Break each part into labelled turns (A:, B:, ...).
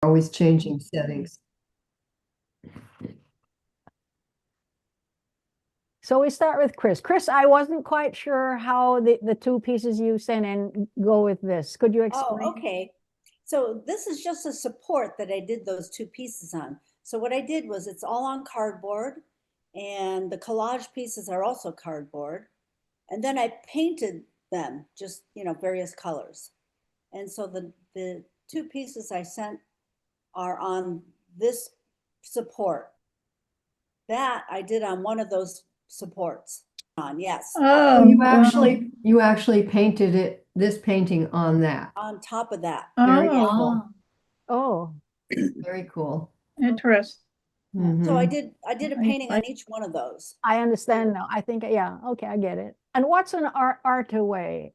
A: always changing settings.
B: So we start with Chris. Chris, I wasn't quite sure how the two pieces you sent in go with this. Could you explain?
C: Oh, okay. So this is just a support that I did those two pieces on. So what I did was it's all on cardboard and the collage pieces are also cardboard. And then I painted them just, various colors. And so the two pieces I sent are on this support. That I did on one of those supports on, yes,
D: Oh,
A: You actually painted it, this painting on that.
C: on top of that.
A: Very
D: oh,
A: cool.
B: Oh,
A: Very cool.
D: interesting.
C: So I
A: Mhm.
C: did a painting on each one of those.
B: I understand now. I think, yeah, okay, I get it. And what's an art away?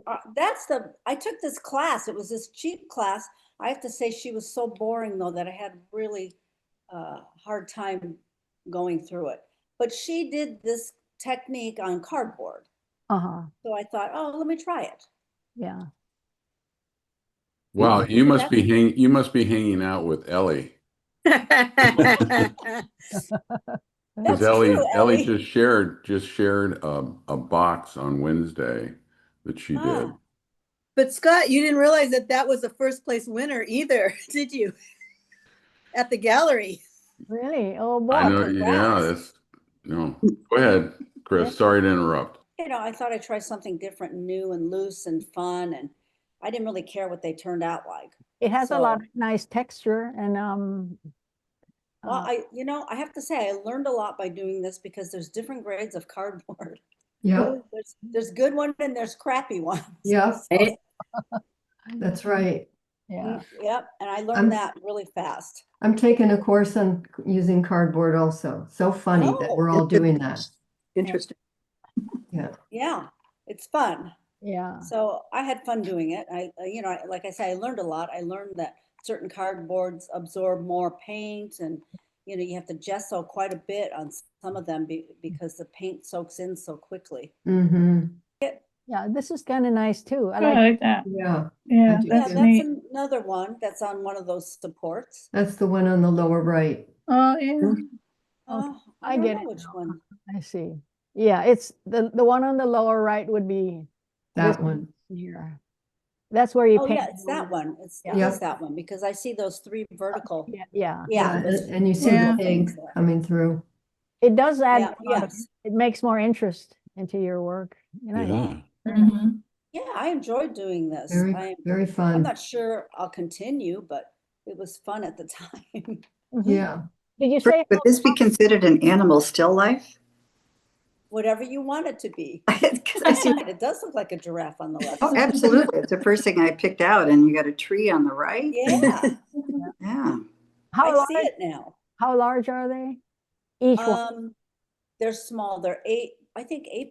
C: I took this class. It was this cheap class. I have to say she was so boring though that I had really hard time going through it. But she did this technique on cardboard.
B: Uh-huh,
C: So I thought, oh, let me try it.
B: yeah.
E: Wow, you must be hanging out with Ellie. Because
C: That's true,
E: Ellie
C: Ellie.
E: just shared a box on Wednesday that she did.
F: But Scott, you didn't realize that was the first place winner either, did you? At the gallery.
B: Really? Oh, boy.
E: I know,
C: congrats.
E: no. Go ahead, Chris. Sorry to interrupt.
C: I thought I'd try something different, new and loose and fun, and I didn't really care what they turned out like.
B: It has a
C: So-
B: lot of nice texture and
C: Well, I have to say, I learned a lot by doing this because there's different grades of cardboard.
A: Yep,
C: There's good ones and there's crappy ones.
A: Yep.
C: So,
A: that's right.
B: yeah.
C: Yep, and I
A: I'm-
C: learned that really fast.
A: I'm taking a course on using cardboard also. So funny that we're all doing that.
F: Interesting.
C: Yeah, it's fun.
B: Yeah.
C: So I had fun doing it. Like I say, I learned a lot. I learned that certain cardboards absorb more paint and, you have to gesso quite a bit on some of them because the paint soaks in so quickly.
A: Mm-hmm.
B: Yeah, this is kind of nice too. I
D: I
B: like,
D: like that.
A: Yeah,
D: Yeah,
A: do
C: Yeah,
D: that's
A: too.
C: that's
D: neat.
C: another one that's on one of those supports.
A: that's the one on the lower right.
D: Oh, yeah.
C: I
B: I
C: don't
B: get
C: know
B: it
C: which
B: now.
C: one.
B: I see. Yeah, it's the one on the lower right would be this
A: That one.
B: here. That's where you
C: Oh,
B: paint.
C: yeah, it's that one. It
A: Yeah.
C: is that one because I see those three vertical.
B: Yeah, yeah.
C: Yeah.
A: And you see
D: Yeah.
A: the pink coming through.
B: It does add,
C: Yeah, yes.
B: it makes more interest into your work.
E: Yeah.
C: Yeah, I enjoyed doing this.
A: Very, very
C: I'm
A: fun.
C: not sure I'll continue, but it was fun at the time.
B: Mhm.
A: Yeah.
B: Did you say?
G: Would this be considered an animal still life?
C: Whatever you want it to be.
G: 'Cause I see,
C: It does look like a giraffe on the left.
G: oh, absolutely. It's the first thing I picked out, and you got a tree on the right.
C: Yeah,
G: Yeah.
B: How
C: I see
B: large,
C: it now.
B: how large are they? Each one?
C: They're small. They're 8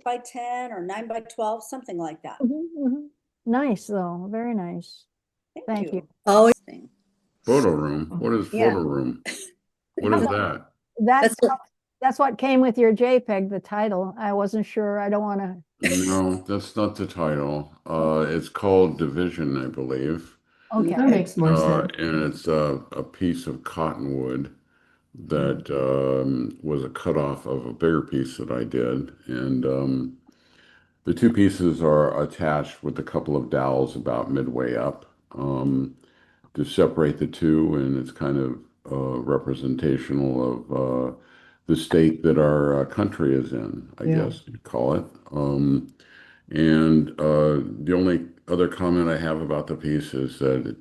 C: by 10 or 9 by 12, something like that.
B: Mhm, mhm. Nice though, very nice. Thank you.
F: Always.
E: Photo room. What is
F: Yeah.
E: photo room? What is that?
B: That's
F: That's
B: that's what came with your JPEG, the title. I wasn't sure. I don't want to.
E: No, that's not the title. It's called Division, I believe.
B: Okay.
A: That makes more sense.
E: And it's a piece of cottonwood that was a cutoff of a bigger piece that I did. And the two pieces are attached with a couple of dowels about midway up to separate the two. And it's kind of representational of the state that our country is in, I
A: Yeah.
E: guess you'd call it. And the only other comment I have about the piece is that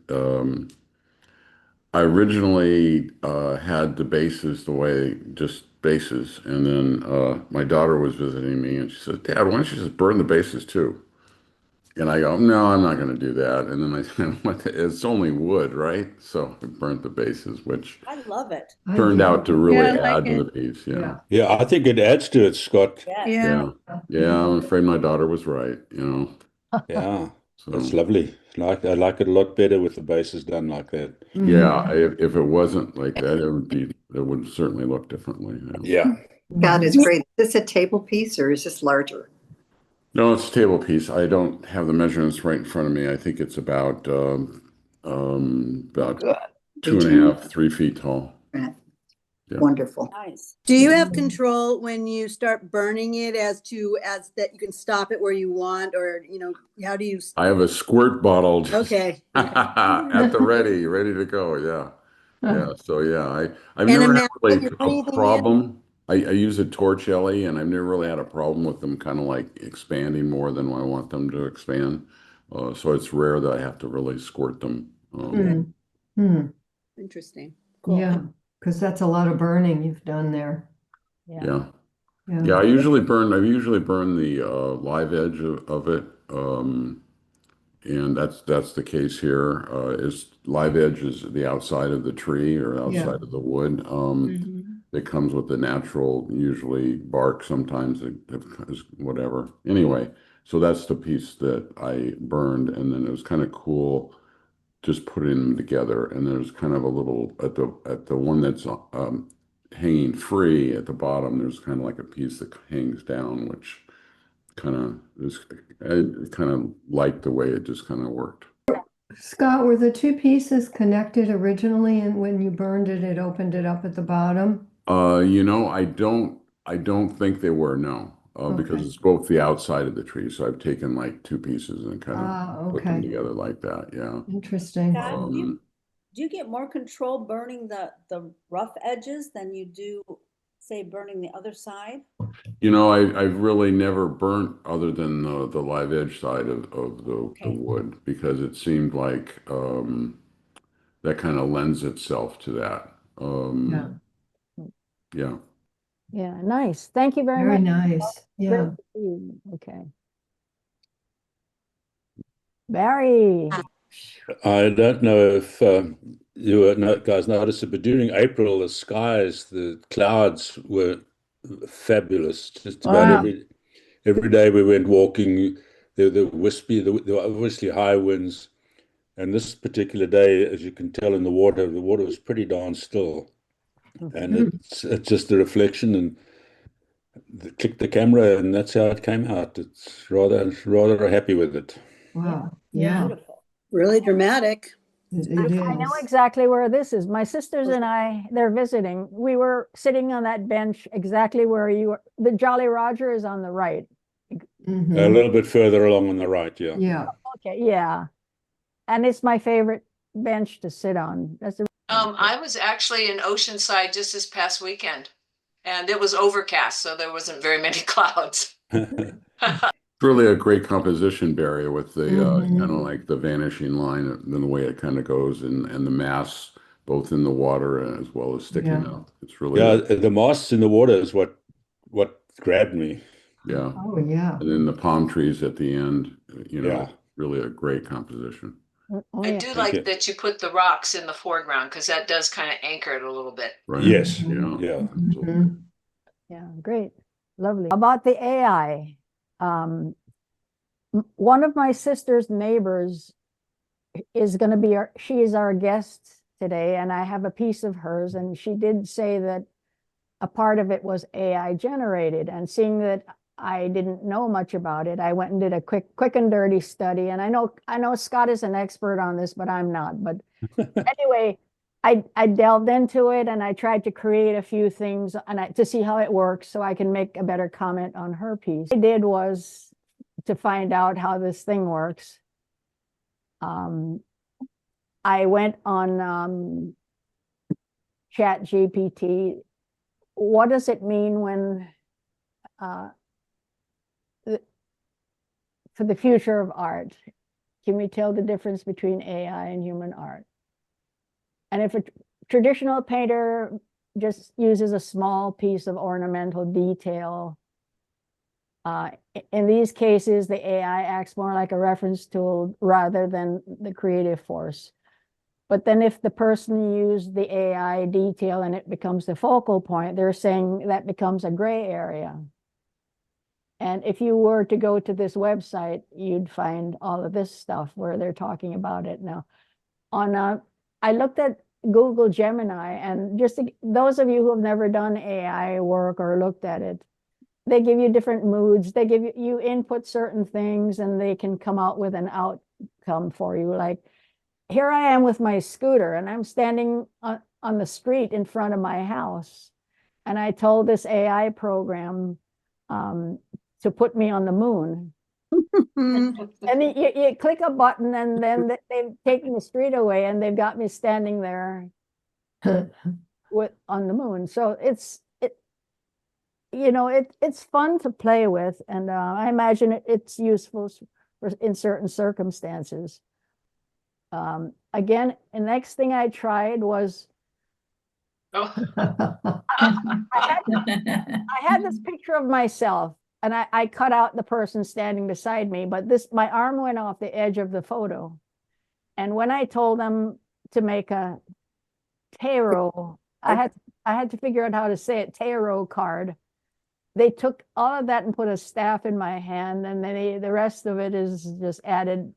E: I originally had the bases the way, just bases, and then my daughter was visiting me and she said, "Dad, why don't you just burn the bases too?" And I go, "No, I'm not going to do that." And then I went, "It's only wood, right?" So I burnt the bases, which
C: I love it.
A: I
E: turned
A: do.
E: out to really
D: Yeah, I like
E: add to
D: it.
E: the piece. Yeah.
A: Yeah.
H: Yeah, I think it adds to it, Scott.
C: Yes.
D: Yeah.
E: Yeah. I'm afraid my daughter was right,
H: Yeah,
E: So
H: that's lovely. I like it a lot better with the bases done like that.
A: Mhm.
E: yeah, if it wasn't like that, it would certainly look differently.
H: Yeah.
G: God is great. Is this a table piece or is this larger?
E: No, it's a table piece. I don't have the measurements right in front of me. I think it's about 2.5, 3 feet tall.
G: Right.
E: Yeah.
G: Wonderful.
C: Nice.
F: Do you have control when you start burning it as that you can stop it where you want, or, how do you?
E: I have a squirt bottle just
F: Okay.
E: at the ready to go. Yeah. Yeah. So yeah, I've
F: And
E: never had
F: imagine
E: really
F: you're
E: a
F: breathing in.
E: problem. I use a torch, Ellie, and I've never really had a problem with them kind of like expanding more than I want them to expand. So it's rare that I have to really squirt them.
F: Interesting. Cool.
A: Yeah, because that's a lot of burning you've done there.
E: Yeah.
A: Yeah.
E: Yeah, I usually burn the live edge of it. And that's the case here. Is live edge is the outside of the tree or outside of the wood.
F: Mhm.
E: It comes with the natural, usually bark, sometimes it is whatever. Anyway, so that's the piece that I burned, and then it was kind of cool just putting them together. And there's kind of a little at the one that's hanging free at the bottom, there's kind of like a piece that hangs down, which I kind of liked the way it just kind of worked.
A: Scott, were the two pieces connected originally, and when you burned it, it opened it up at the bottom?
E: I don't think they were, no. Because
A: Okay.
E: it's both the outside of the tree. So I've taken like two pieces and kind of put them
A: Okay.
E: together like that. Yeah.
A: Interesting.
C: Scott, do
E: Um,
C: you get more control burning the rough edges than you do, say, burning the other side?
E: I've really never burnt other than the live edge side of the
C: Okay.
E: wood because it seemed like that kind of lends itself to that.
A: Yeah.
E: Yeah.
B: Yeah, nice. Thank you very
A: Very
B: much.
A: nice.
B: Great
A: Yeah.
B: to see you. Okay. Barry,
H: I don't know if guys noticed it, but during April, the clouds were fabulous. Just about
B: Wow.
H: every day we went walking, there were obviously high winds. And this particular day, as you can tell in the water was pretty darn still. And it's just a reflection and click the camera and that's how it came out. It's rather happy with it.
A: Wow. Yeah.
C: Beautiful.
F: Really dramatic.
A: It
B: I know
A: is.
B: exactly where this is. My sisters and I, they're visiting. We were sitting on that bench exactly where you were. The Jolly Roger is on the right.
H: A
A: Mhm.
H: little bit further along on the right, yeah.
A: Yeah.
B: Okay, yeah. And it's my favorite bench to sit on. That's the
D: I was actually in Oceanside just this past weekend, and it was overcast, so there wasn't very many clouds.
E: It's really a great composition, Barry, with the
A: Mhm.
E: kind of like the vanishing line and the way it kind of goes and the mass both in the water as well as sticking
A: Yeah.
E: out. It's really
H: Yeah, the masts in the water is what grabbed me.
E: yeah.
A: Oh, yeah.
E: And then the palm trees at the end,
H: Yeah.
E: really a great composition.
B: Oh,
D: I
B: yeah.
D: do
H: you.
D: like that you put the rocks in the foreground because that does kind of anchor it a little bit.
E: Right?
H: Yes.
E: Yeah.
H: Yeah.
A: Mhm.
B: Yeah, great. Lovely. About the AI, one of my sister's neighbors is going to be she is our guest today, and I have a piece of hers, and she did say that a part of it was AI generated. And seeing that I didn't know much about it, I went and did a quick and dirty study. And I know Scott is an expert on this, but I'm not. But anyway, I delved into it and I tried to create a few things to see how it works so I can make a better comment on her piece. What I did was to find out how this thing works. I went on ChatGPT. What does it mean when for the future of art? Can we tell the difference between AI and human art? And if a traditional painter just uses a small piece of ornamental detail, in these cases, the AI acts more like a reference tool rather than the creative force. But then if the person used the AI detail and it becomes the focal point, they're saying that becomes a gray area. And if you were to go to this website, you'd find all of this stuff where they're talking about it now. I looked at Google Gemini, and just those of you who have never done AI work or looked at it, they give you different moods. They give you input certain things, and they can come out with an outcome for you. Like here I am with my scooter and I'm standing on the street in front of my house. And I told this AI program to put me on the moon.
F: Mm.
B: And you click a button and then they've taken the street away and they've got me standing there on the moon. So it's fun to play with, and I imagine it's useful in certain circumstances. Again, the next thing I tried was
D: Oh,
B: I had this picture of myself, and I cut out the person standing beside me, but my arm went off the edge of the photo. And when I told them to make a tarot, I had to figure out how to say it, tarot card. They took all of that and put a staff in my hand, and then the rest of it is just added.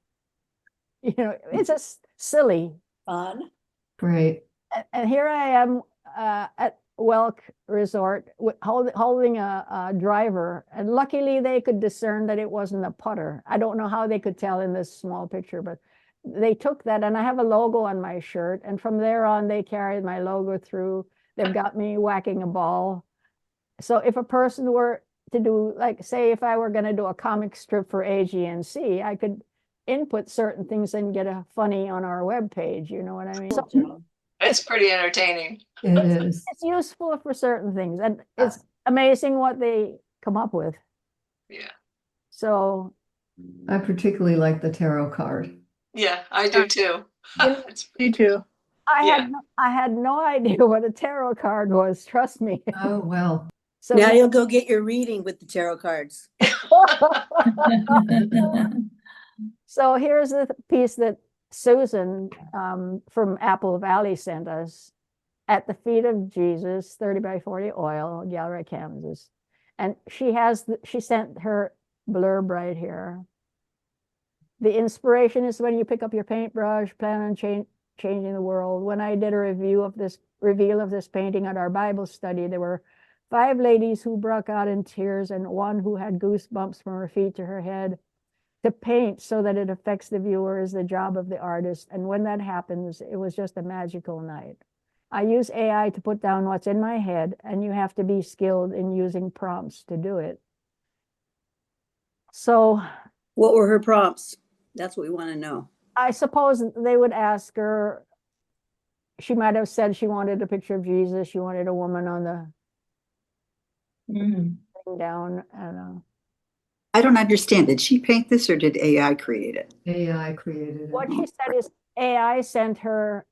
B: It's just silly.
C: Fun.
A: Great.
B: And here I am at Welk Resort holding a driver, and luckily they could discern that it wasn't a putter. I don't know how they could tell in this small picture, but they took that, and I have a logo on my shirt, and from there on they carried my logo through. They've got me whacking a ball. So if a person were to do, like, say, if I were going to do a comic strip for AGNC, I could input certain things and get a funny on our webpage. You know what I mean? So
D: it's pretty entertaining.
A: It is.
B: it's useful for certain things, and it's amazing what they come up with.
D: Yeah.
B: So
A: I particularly like the tarot card.
D: Yeah, I do too.
F: Me too.
B: I had no idea what a tarot card was. Trust me.
A: Oh, well.
B: So
F: Now you'll go get your reading with the tarot cards.
B: So here's the piece that Susan from Apple Valley sent us. At the Feet of Jesus, 30 by 40 oil, Galway, Kansas. And she sent her blurb right here. The inspiration is when you pick up your paintbrush, plan on changing the world. When I did a reveal of this painting at our Bible study, there were 5 ladies who broke out in tears and one who had goosebumps from her feet to her head. To paint so that it affects the viewer is the job of the artist. And when that happens, it was just a magical night. I use AI to put down what's in my head, and you have to be skilled in using prompts to do it. So
F: What were her prompts? That's what we want to know.
B: I suppose they would ask her, she might have said she wanted a picture of Jesus. She wanted a woman on the thing down. And
G: I don't understand. Did she paint this or did AI create it?
A: AI created it.
B: what she said is AI sent her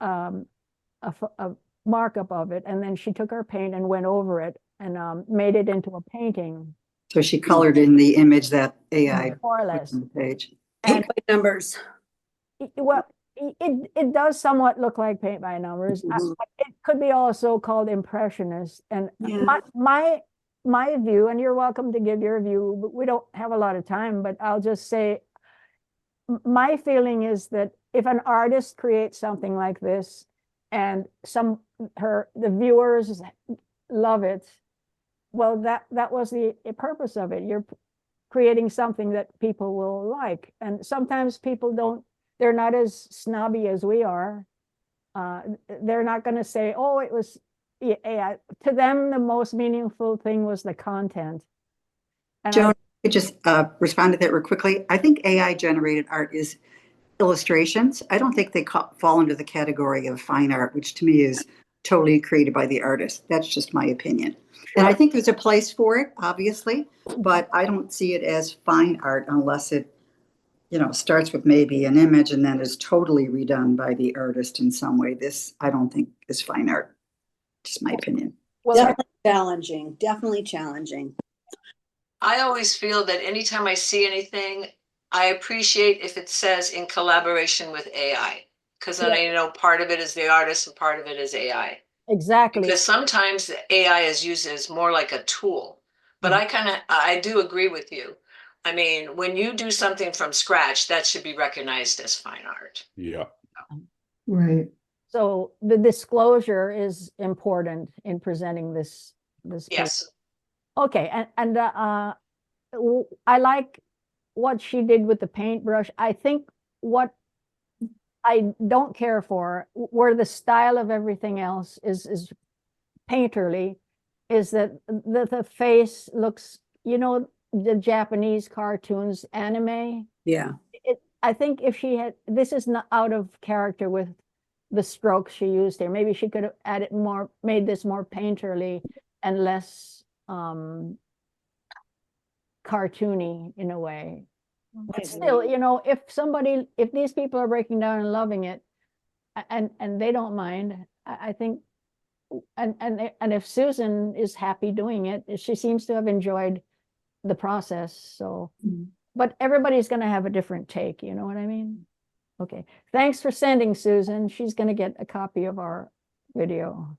B: a markup of it, and then she took her paint and went over it and made it into a painting,
G: So she colored in the image that AI
B: more or
G: put
B: less.
G: on the page.
B: And
F: By numbers.
B: well, it does somewhat look like paint by numbers.
G: Mhm.
B: It could be also called impressionist. And
G: Yeah.
B: my view, and you're welcome to give your view, but we don't have a lot of time, but I'll just say my feeling is that if an artist creates something like this and the viewers love it, well, that was the purpose of it. You're creating something that people will like. And sometimes people they're not as snobby as we are. They're not going to say, oh, it was, yeah. To them, the most meaningful thing was the content. And
G: Joan, I could just respond to that real quickly. I think AI generated art is illustrations. I don't think they fall into the category of fine art, which to me is totally created by the artist. That's just my opinion. And I think there's a place for it, obviously, but I don't see it as fine art unless it, starts with maybe an image and then is totally redone by the artist in some way. This, I don't think is fine art. Just my opinion.
B: well,
F: Definitely challenging. Definitely challenging.
D: I always feel that anytime I see anything, I appreciate if it says in collaboration with AI, because then I know part of it is the artist and part of it is AI.
B: exactly.
D: Because sometimes the AI is used as more like a tool. But I do agree with you. I mean, when you do something from scratch, that should be recognized as fine art.
H: Yeah.
A: Right.
B: So the disclosure is important in presenting this piece.
D: Yes.
B: Okay, and I like what she did with the paintbrush. I think what I don't care for, where the style of everything else is painterly, is that the face looks, you know, the Japanese cartoons, anime.
F: Yeah.
B: I think if she had, this is not out of character with the strokes she used here. Maybe she could have added more, made this more painterly and less cartoony in a way. But still, you know, if these people are breaking down and loving it, and they don't mind, I think, and if Susan is happy doing it, she seems to have enjoyed the process. So, but everybody's going to have a different take. You know what I mean? Okay. Thanks for sending, Susan. She's going to get a copy of our video.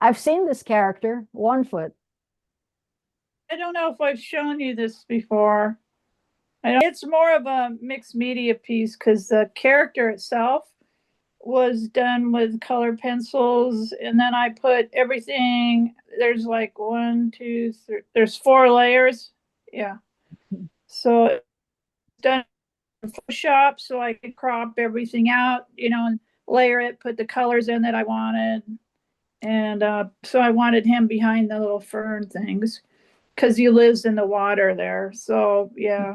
B: I've seen this character, One Foot.
I: I don't know if I've shown you this before. It's more of a mixed media piece because the character itself was done with colored pencils, and then I put everything, there's like 1, 2, 3, there's 4 layers. Yeah. So it's done in Photoshop, so I could crop everything out, you know, and layer it, put the colors in that I wanted. And so I wanted him behind the little fern things because he lives in the water there. So yeah,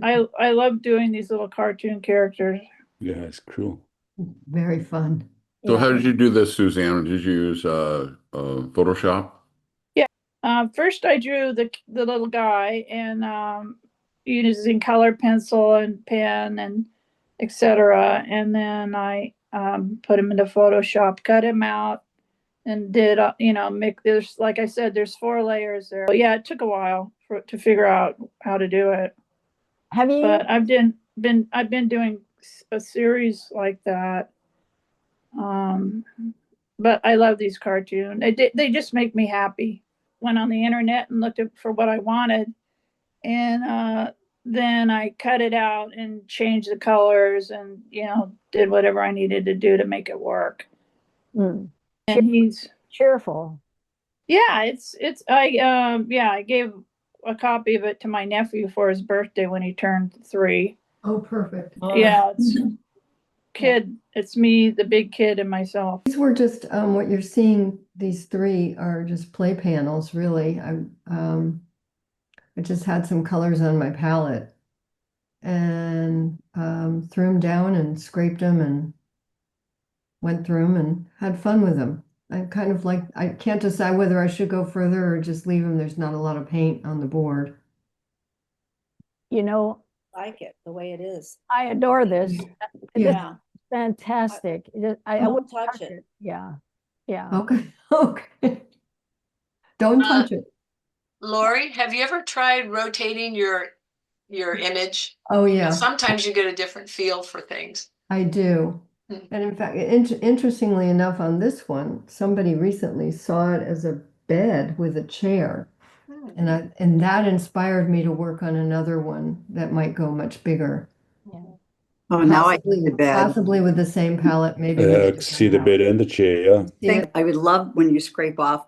I: I love doing these little cartoon characters.
H: Yeah, it's cool.
A: Very fun.
E: So
B: Yeah.
E: how did you do this, Suzanne? Did you use Photoshop?
I: First I drew the little guy and using colored pencil and pen and etc. And then I put him into Photoshop, cut him out, and did you know, make this, like I said, there's 4 layers there. But yeah, it took a while to figure out how to do it.
B: Have you?
I: But I've been doing a series like that. But I love these cartoons. They just make me happy. Went on the internet and looked for what I wanted, and then I cut it out and changed the colors and, you know, did whatever I needed to do to make it work.
B: Mm.
I: And he's
B: Cheerful.
I: yeah, I gave a copy of it to my nephew for his birthday when he turned 3.
A: Oh, perfect.
I: Yeah, it's it's me, the big kid, and myself.
A: These were just what you're seeing. These 3 are just play panels, really. I just had some colors on my palette and threw them down and scraped them and went through them and had fun with them. I kind of like, I can't decide whether I should go further or just leave them. There's not a lot of paint on the board.
B: You know,
C: Like it the way it is.
B: I adore this.
A: Yeah.
B: It's fantastic. I
C: Don't
B: wouldn't
C: touch it.
B: Yeah. Yeah.
A: Okay. Okay. Don't touch it.
D: Lori, have you ever tried rotating your image?
A: Oh, yeah.
D: Sometimes you get a different feel for things.
A: I do. And in fact, interestingly enough, on this one, somebody recently saw it as a bed with a chair. And that inspired me to work on another one that might go much bigger.
G: Oh, now I
A: Possibly,
G: see the bed.
A: possibly with the same palette, maybe. with a
H: I
A: different
H: see the
A: palette.
H: bed and the chair. Yeah.
A: See it?
G: I would love when you scrape off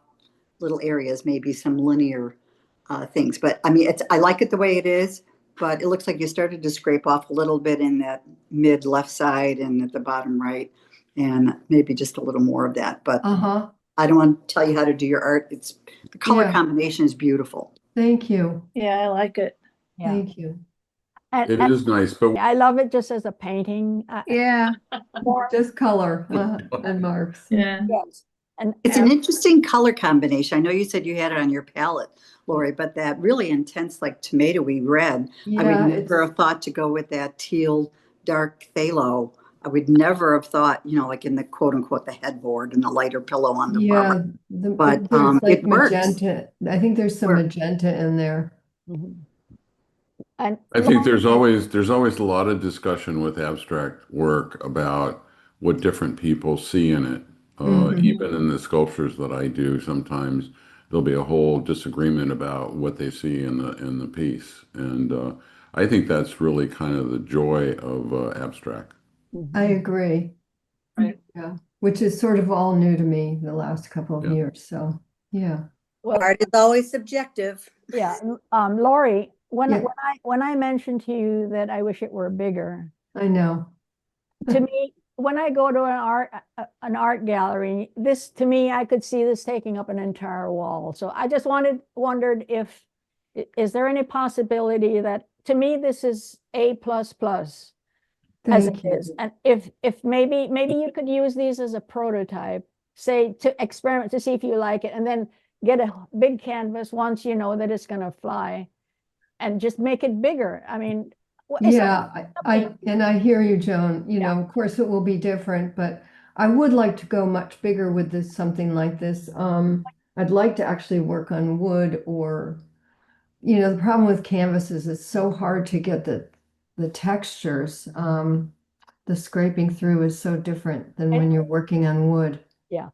G: little areas, maybe some linear things. But I mean, I like it the way it is, but it looks like you started to scrape off a little bit in that mid left side and at the bottom right, and maybe just a little more of that. But
A: Uh-huh.
G: I don't want to tell you how to do your art. The color
A: Yeah.
G: combination is beautiful.
A: Thank you.
I: Yeah, I like it.
B: Yeah.
A: Thank you.
B: And,
E: It
B: and
E: is nice, but
B: I love it just as a painting.
F: Yeah.
A: Just color and marks.
I: Yeah.
B: Yes. And
G: It's an interesting color combination. I know you said you had it on your palette, Lori, but that really intense, like tomatoey red, I
A: Yeah,
G: would never have thought to go with that teal dark phthalo. I would never have thought, you know, like in the quote unquote, the headboard and the lighter pillow on the
A: yeah,
G: bottom. But,
A: there's like
G: it works.
A: magenta. I think there's some
G: Works.
A: magenta in there.
B: Mhm. And
E: I think there's always a lot of discussion with abstract work about what different people see in it.
A: Mhm.
E: Even in the sculptures that I do, sometimes there'll be a whole disagreement about what they see in the piece, and I think that's really kind of the joy of abstract.
A: I agree.
D: Right.
A: Yeah, which is sort of all new to me the last couple of
E: Yeah.
A: years. So, yeah.
B: well,
F: Art is always subjective.
B: yeah, Lori,
A: Yeah.
B: when I mentioned to you that I wish it were bigger,
A: I know.
B: to me, when I go to an art gallery, this, to me, I could see this taking up an entire wall. So I just wondered if, is there any possibility that, to me, this is A++. As
A: Thank
B: it
A: you.
B: is. And if maybe you could use these as a prototype, say, to experiment to see if you like it, and then get a big canvas once you know that it's going to fly, and just make it bigger. I mean, it's
A: Yeah, I hear you, Joan. You know, of course it will be different, but I would like to go much bigger with this, something like this. I'd like to actually work on wood, or, you know, the problem with canvases, it's so hard to get the textures. The scraping through is so different than when you're working on wood.
B: yeah.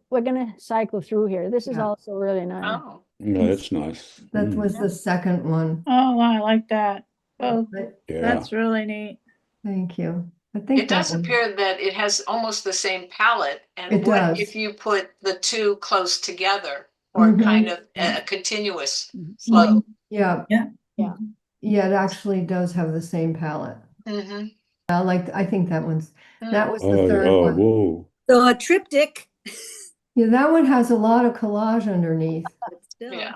B: We're gonna cycle through here. This is
A: Yeah.
B: also really nice.
D: Oh,
H: No, that's nice.
A: That was the second one.
I: Oh, I like that. Oh,
A: But
H: Yeah.
I: that's really neat.
A: thank you. I think
D: it does
A: that one-
D: appear that it has almost the same palette. And
A: It
D: what
A: does.
D: if you put the two close together, or
A: Mhm.
D: kind of a continuous
B: Mhm.
D: flow?
A: Yeah.
B: Yeah.
A: Yeah, it actually does have the same palette.
D: Mhm.
A: I think that was the
H: Oh,
A: third
H: oh,
A: one.
H: whoa.
F: So a triptych,
A: Yeah, that one has a lot of collage underneath
F: but still.
D: Yeah.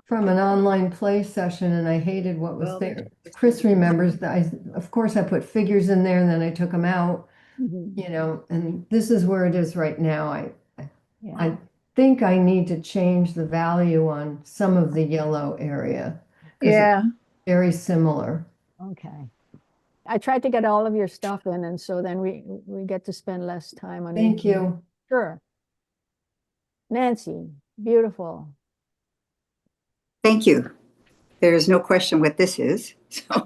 A: from an online play session, and I hated what was
F: Well,
A: there. Chris remembers that of course, I put figures in there and then I took them out,
B: Mhm.
A: you know, and this is where it is right now.
B: Yeah.
A: I think I need to change the value on some of the yellow area. 'Cause it's
I: Yeah.
A: very similar.
B: Okay. I tried to get all of your stuff in, and so then we get to spend less time on it.
A: Thank you.
B: Sure. Nancy, beautiful.
G: Thank you. There is no question what this is. So,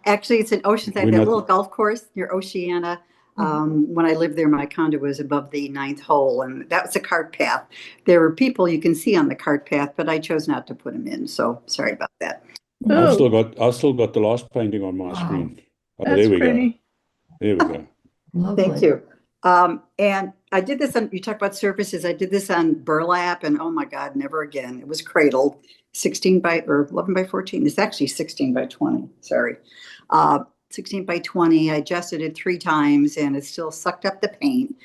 G: actually, it's in Oceanside,
H: We're
G: that
H: not-
G: little golf course near Oceana. When I lived there, my condo was above the 9th hole, and that was a cart path. There were people you can see on the cart path, but I chose not to put them in. So sorry about that.
H: I've
I: Ooh,
H: still got the last painting on my
A: Wow.
H: screen. Oh,
I: that's
H: there we go.
I: pretty.
H: There we go.
A: Lovely.
G: Thank you. And I did this on, you talk about surfaces, I did this on burlap, and oh my God, never again. It was cradled, 11 by 14. It's actually 16 by 20, sorry. 16 by 20, I adjusted it 3 times and it still sucked up the paint.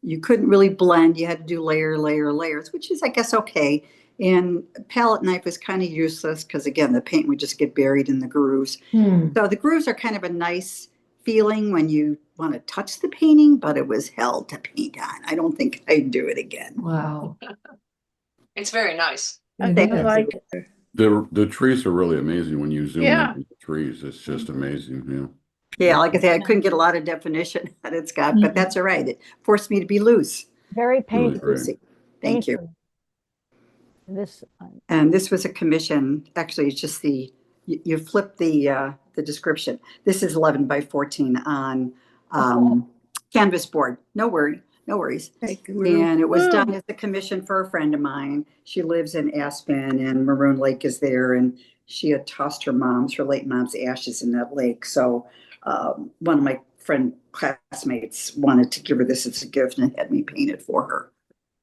G: You couldn't really blend, you had to do layers, which is, I guess, okay. And palette knife was kind of useless because, again, the paint would just get buried in the grooves. So the grooves are kind of a nice feeling when you want to touch the painting, but it was hell to paint on. I don't think I'd do it again.
A: Wow.
D: It's very nice.
A: It
F: Thank
A: is.
F: you.
I: like
E: The trees are really amazing when you zoom in
I: Yeah.
E: on the trees. It's just amazing, yeah.
G: Yeah, like I say, I couldn't get a lot of definition that it's got, but that's all right. It forced me to be loose.
B: Very
E: Really
B: painful.
E: great.
G: Lucy. Thank you.
B: This,
G: And this was a commission. Actually, it's just you flip the description. This is 11 by 14 on canvas board. No worries. And it was done as a commission for a friend of mine. She lives in Aspen, and Maroon Lake is there, and she had tossed her late mom's ashes in that lake. So one of my classmates wanted to give her this as a gift and had me paint it for her.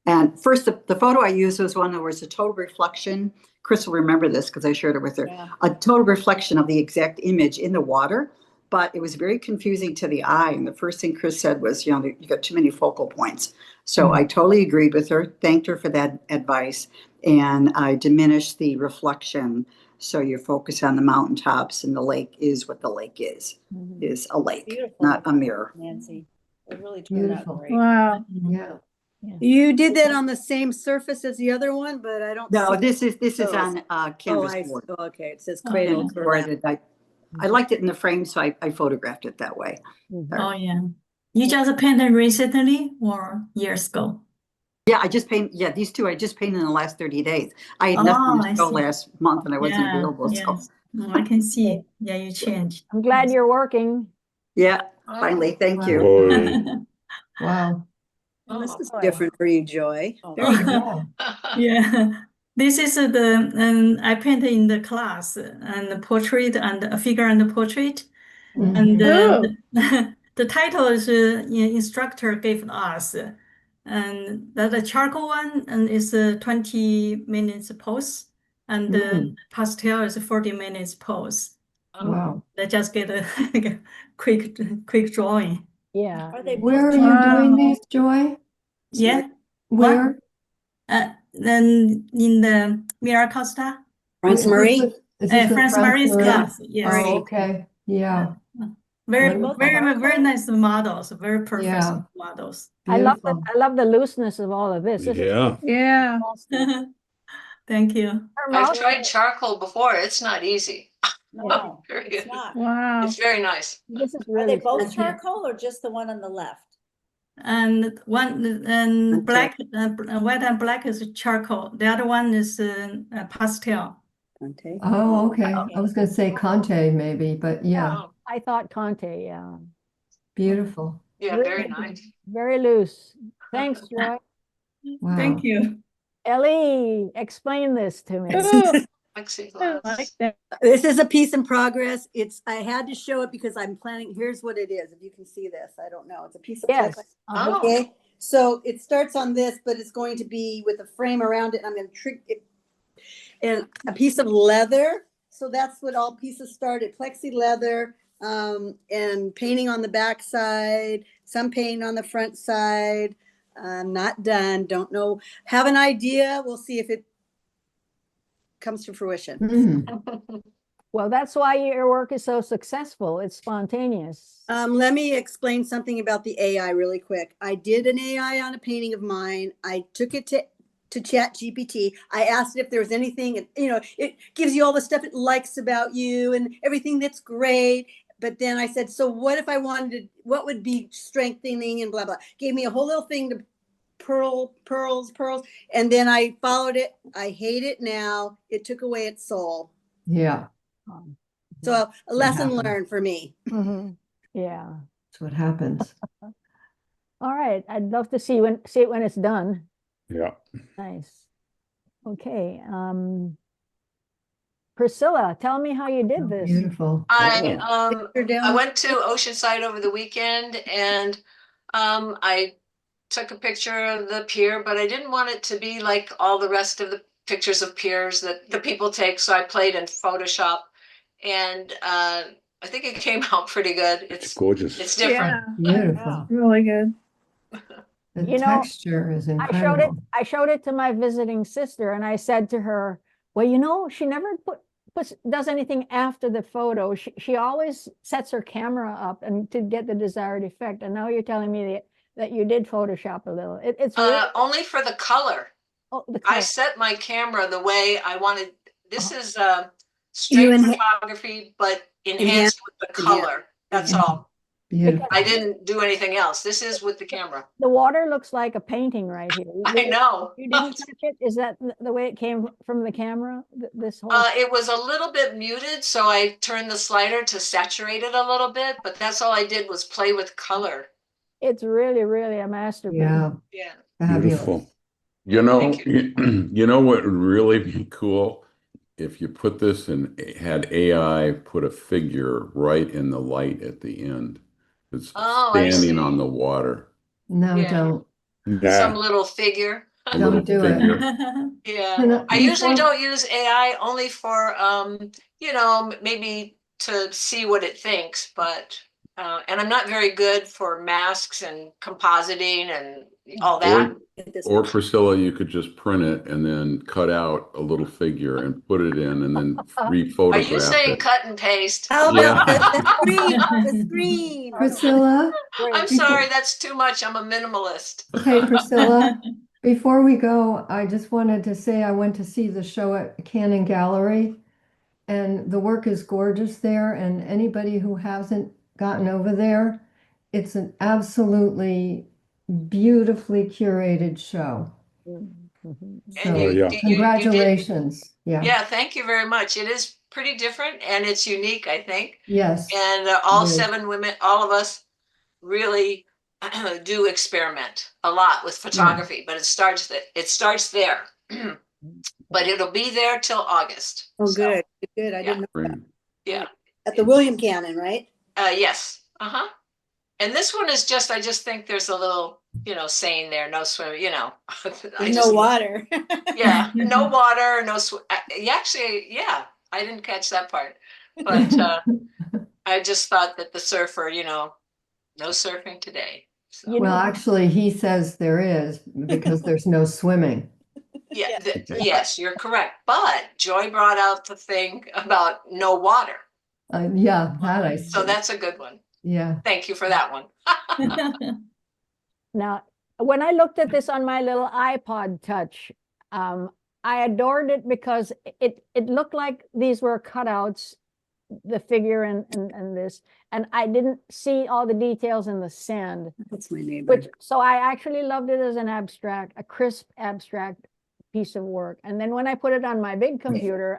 G: And first, the photo I used was one that was a total reflection. Chris will remember this because I shared it with her.
C: Yeah.
G: A total reflection of the exact image in the water, but it was very confusing to the eye. And the first thing Chris said was, you got too many focal points. So I totally agreed with her, thanked her for that advice, and I diminished the reflection. So you focus on the mountaintops, and the lake is what the lake is a lake,
C: Beautiful.
G: not a mirror.
C: Nancy, it really turned
A: Beautiful.
C: out great.
I: wow.
A: Yeah.
F: You did that on the same surface as the other one, but I don't.
G: No,
F: see-
G: this is
F: Oh.
G: on
F: Oh,
G: canvas
F: I,
G: board.
F: okay, it says
C: Oh,
F: cradle.
C: yeah.
G: Or that I liked it in the frame, so I photographed it that way.
J: Oh, yeah. You just painted recently or years ago?
G: Yeah, these two I just painted in the last 30 days. I had left
J: Oh,
G: the
J: I
G: show
J: see.
G: last month and I wasn't
J: Yeah,
G: available. So
J: yes. Oh, I can see. Yeah, you changed.
B: I'm glad you're working.
G: yeah, finally, thank you.
H: Oh,
A: Wow.
F: Well, this is
B: boy.
F: different for you, Joy.
C: Oh,
F: Very good.
A: Yeah.
J: Yeah. This is I painted in the class and the portrait and a figure and the portrait. And
A: Mhm.
J: the title is instructor gave us. And the charcoal one and is 20 minutes pose. And the pastel is 40 minutes pose.
A: Wow.
J: I just get a quick drawing.
B: Yeah.
C: Are they both?
A: Where are you doing these, Joy?
J: Yeah.
A: Where?
J: Then in the Mira Costa,
G: France Marie?
A: Is this with
J: France
A: France
J: Marie's
A: Marie?
J: class. Yes.
A: Oh, okay. Yeah.
J: Very,
A: Wonderful.
J: very nice models, very
A: Yeah.
J: professional models.
A: Beautiful.
B: I love the looseness of all of this. This is
H: Yeah.
I: Yeah.
B: awesome.
J: Thank you.
B: Her
D: I've
B: mouth-
D: tried charcoal before. It's not easy.
C: No,
D: Very
C: it's
D: good.
C: not.
I: Wow.
D: It's very nice.
B: This is
C: Are
B: really
C: they both
G: Thank you.
C: charcoal or just the one on the left?
J: And one and
G: Okay.
J: black, white and black is charcoal. The other one is pastel.
G: Okay.
A: Oh, okay.
C: Okay.
A: I was going to say Conte maybe, but yeah,
D: Oh,
B: I thought Conte, yeah.
A: beautiful.
D: yeah,
B: Really
D: very nice.
B: Very loose. Thanks, Joy.
A: Wow.
J: Thank you.
B: Ellie, explain this to me.
I: Ooh, I
D: Plexiglass.
I: like that.
F: This is a piece in progress. I had to show it because I'm planning, here's what it is. If you can see this, I don't know. It's a piece of
B: Yes.
F: plexiglass.
B: Uh-huh.
D: Oh,
F: Okay, so it starts on this, but it's going to be with a frame around it. And I'm going to trick it and a piece of leather. So that's what all pieces started, plexi leather, and painting on the back side, some paint on the front side. Not done, don't know. Have an idea. We'll see if it comes to fruition.
A: Mm.
B: Well, that's why your work is so successful. It's spontaneous.
F: Let me explain something about the AI really quick. I did an AI on a painting of mine. I took it to Chat GPT. I asked it if there was anything, and it gives you all the stuff it likes about you and everything that's great. But then I said, so what if I wanted to, what would be strengthening and blah, blah. Gave me a whole little thing to pearls. And then I followed it. I hate it now. It took away its soul.
A: Yeah,
F: So a lesson
A: happens.
F: learned for me.
B: Mhm. Yeah.
A: that's what happens.
B: All right. I'd love to see it when it's done.
H: Yeah.
B: Nice. Okay. Priscilla, tell me how you did this.
A: Beautiful.
D: I went to Oceanside over the weekend and I took a picture of the pier, but I didn't want it to be like all the rest of the pictures of piers that the people take. So I played in Photoshop and I think it came out pretty good.
H: It's gorgeous.
D: It's different.
I: Yeah,
A: Beautiful.
I: really good.
A: The
B: You know,
A: texture is incredible.
B: I showed it to my visiting sister and I said to her, well, she never does anything after the photo. She always sets her camera up and to get the desired effect. And now you're telling me that you did Photoshop a little. It's really,
D: Only for the color.
B: the
D: I
B: color.
D: set my camera the way I wanted. This is
F: You
D: straight
F: enha-
D: photography, but enhanced with the color. That's all.
A: Beautiful.
D: I didn't do anything else. This is with the camera.
B: The water looks like a painting right here.
D: I know.
B: You didn't touch it? Is that the way it came from the camera? This whole.
D: It was a little bit muted, so I turned the slider to saturate it a little bit, but that's all I did was play with color.
B: It's really, really a masterpiece.
A: Yeah,
D: Yeah.
A: fabulous.
H: Beautiful.
E: You know,
D: Thank
E: you know what would really be cool? If you put this and had AI put a figure right in the light at the end. It's
D: Oh, I
E: standing
D: see.
E: on the water.
A: No,
D: Yeah.
A: don't.
D: Some
H: Nah.
D: little figure.
E: A little
A: Don't do it.
E: figure.
D: Yeah. I usually
A: Before-
D: don't use AI only for maybe to see what it thinks, but and I'm not very good for masks and compositing and all that.
E: Or Priscilla, you could just print it and then cut out a little figure and put it in and then
D: Are you
E: rephotograph
D: saying
E: it.
D: cut and paste?
F: How
E: Yeah.
F: about the screen? The screen.
A: Priscilla,
D: I'm sorry, that's too much. I'm a minimalist.
A: hey, Priscilla, before we go, I just wanted to say I went to see the show at Cannon Gallery, and the work is gorgeous there. And anybody who hasn't gotten over there, it's an absolutely beautifully curated show.
B: Mhm.
D: And
A: So,
H: yeah.
D: you did-
A: congratulations. Yeah.
D: Yeah, thank you very much. It is pretty different and it's unique, I think.
A: Yes.
D: And all
A: It is.
D: 7 women, all of us really do experiment a lot with photography, but it starts there. But it'll be there till August.
F: Oh,
D: So,
F: good, good. I didn't know.
E: Great.
D: Yeah.
F: At the William Cannon, right?
D: Yes. Uh-huh. And this one is just, I just think there's a little, saying there, no swim, I
F: There's
D: just,
F: no water.
D: yeah, no water, no swim. Actually, yeah, I didn't catch that part. But I just thought that the surfer, No surfing today. So,
B: You
A: Well,
B: know,
A: actually, he says there is because there's no swimming.
D: yeah, yes, you're correct. But Joy brought out the thing about no water.
A: Yeah, that I
D: So
A: see.
D: that's a good one.
A: Yeah.
D: Thank you for that one.
B: now, when I looked at this on my little iPod Touch, I adored it because it looked like these were cutouts, the figure and this, and I didn't see all the details in the sand.
F: That's my neighbor.
B: So I actually loved it as an abstract, a crisp abstract piece of work. And then when I put it on my big computer,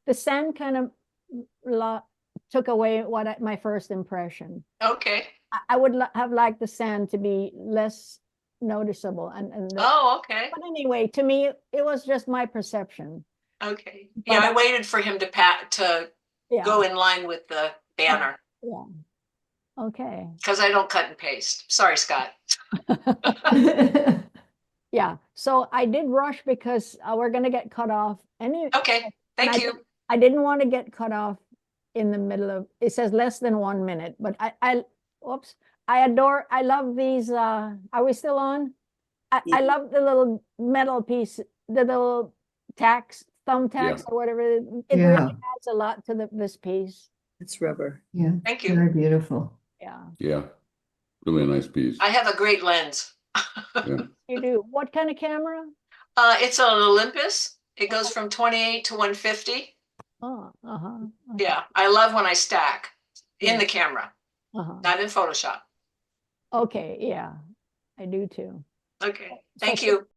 B: the sand kind of took away my first impression.
D: Okay.
B: I would have liked the sand to be less noticeable.
D: Oh, okay.
B: But anyway, to me, it was just my perception.
D: Okay. Yeah, I waited for him to
B: Yeah.
D: go in line with the banner
B: Yeah. Okay.
D: because I don't cut and paste. Sorry, Scott.
B: Yeah. So I did rush because we're going to get cut off.
D: Okay. Thank you.
B: I didn't want to get cut off in the middle of, it says less than 1 minute, but I love these, are we still on? I love the little metal piece, the little thumbtacks or whatever. It really adds a lot to this piece.
F: It's rubber.
A: Yeah.
D: Thank you.
A: Very beautiful.
B: Yeah.
E: Yeah, really a nice piece.
D: I have a great lens.
E: Yeah.
B: You do. What kind of camera?
D: It's an Olympus. It goes from 28 to 150.
B: Oh, okay.
D: Yeah, I love when I stack in the camera,
B: Uh-huh.
D: not in Photoshop.
B: Okay, yeah, I do too.
D: Okay, thank you.